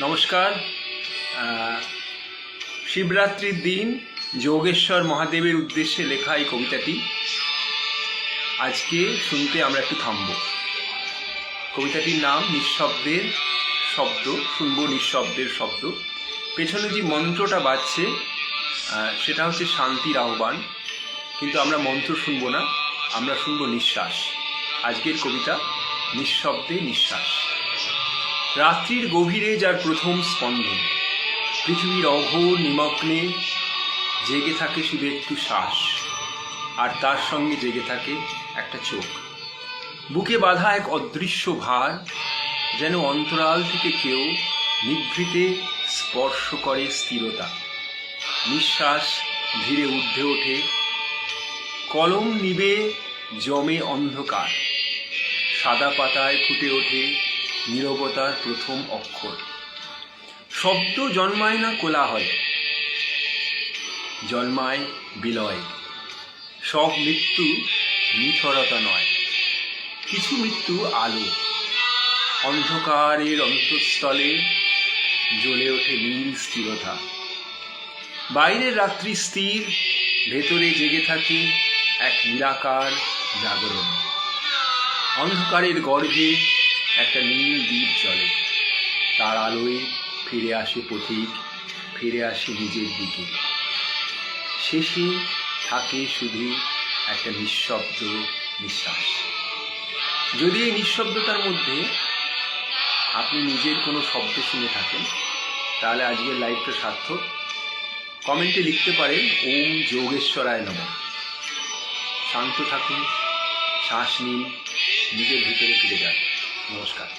নমস্কার। শিবরাত্রির দিন যোগেশ্বর মহাদেবের উদ্দেশ্যে লেখা এই কবিতাটি আজকে শুনতে আমরা একটু থামব। কবিতাটির নাম নিঃশব্দের শব্দ। শুনব নিঃশব্দের শব্দ। পেছনে যে মন্ত্রটা বাজছে সেটা হচ্ছে শান্তির আহ্বান, কিন্তু আমরা মন্ত্র শুনবো না, আমরা শুনবো নিঃশ্বাস। আজকের কবিতা নিঃশব্দে নিঃশ্বাস। রাত্রির গভীরে যার প্রথম স্পন্দন, পৃথিবীর অঘোর নিমগ্নে জেগে থাকে শুধু একটু শ্বাস, আর তার সঙ্গে জেগে থাকে একটা চোখ। বুকে বাঁধা এক অদৃশ্য ভার, যেন অন্তরাল থেকে কেউ নিভৃতে স্পর্শ করে স্থিরতা। নিঃশ্বাস ধীরে ঊর্ধ্বে ওঠে, কলম নিবে জমে অন্ধকার, সাদা পাতায় ফুটে ওঠে নীরবতার প্রথম অক্ষর। শব্দ জন্মায় না কোলাহলে, জন্মায় বিলয়। সব মৃত্যু নিথরতা নয়, কিছু মৃত্যু আলো। অন্ধকারের অন্তঃস্থলে জ্বলে ওঠে নীল স্থিরতা। বাইরের রাত্রি স্থির, ভেতরে জেগে থাকে এক নিরাকার জাগরণ। অন্ধকারের গর্ভে একটা নীল দ্বীপ জ্বলে, তার আলোয় ফিরে আসে পথিক, ফিরে আসে নিজের দিকে। শেষে থাকে শুধু একটা নিঃশব্দ নিঃশ্বাস। যদি এই নিঃশব্দতার মধ্যে আপনি নিজের কোনো শব্দ শুনে থাকেন, তাহলে আজকের লাইভটা সার্থক। কমেন্টে লিখতে পারেন ওম যোগেশ্বরায় নমঃ। শান্ত থাকুন, শ্বাস নিন, নিজের ভিতরে ফিরে যান। নমস্কার।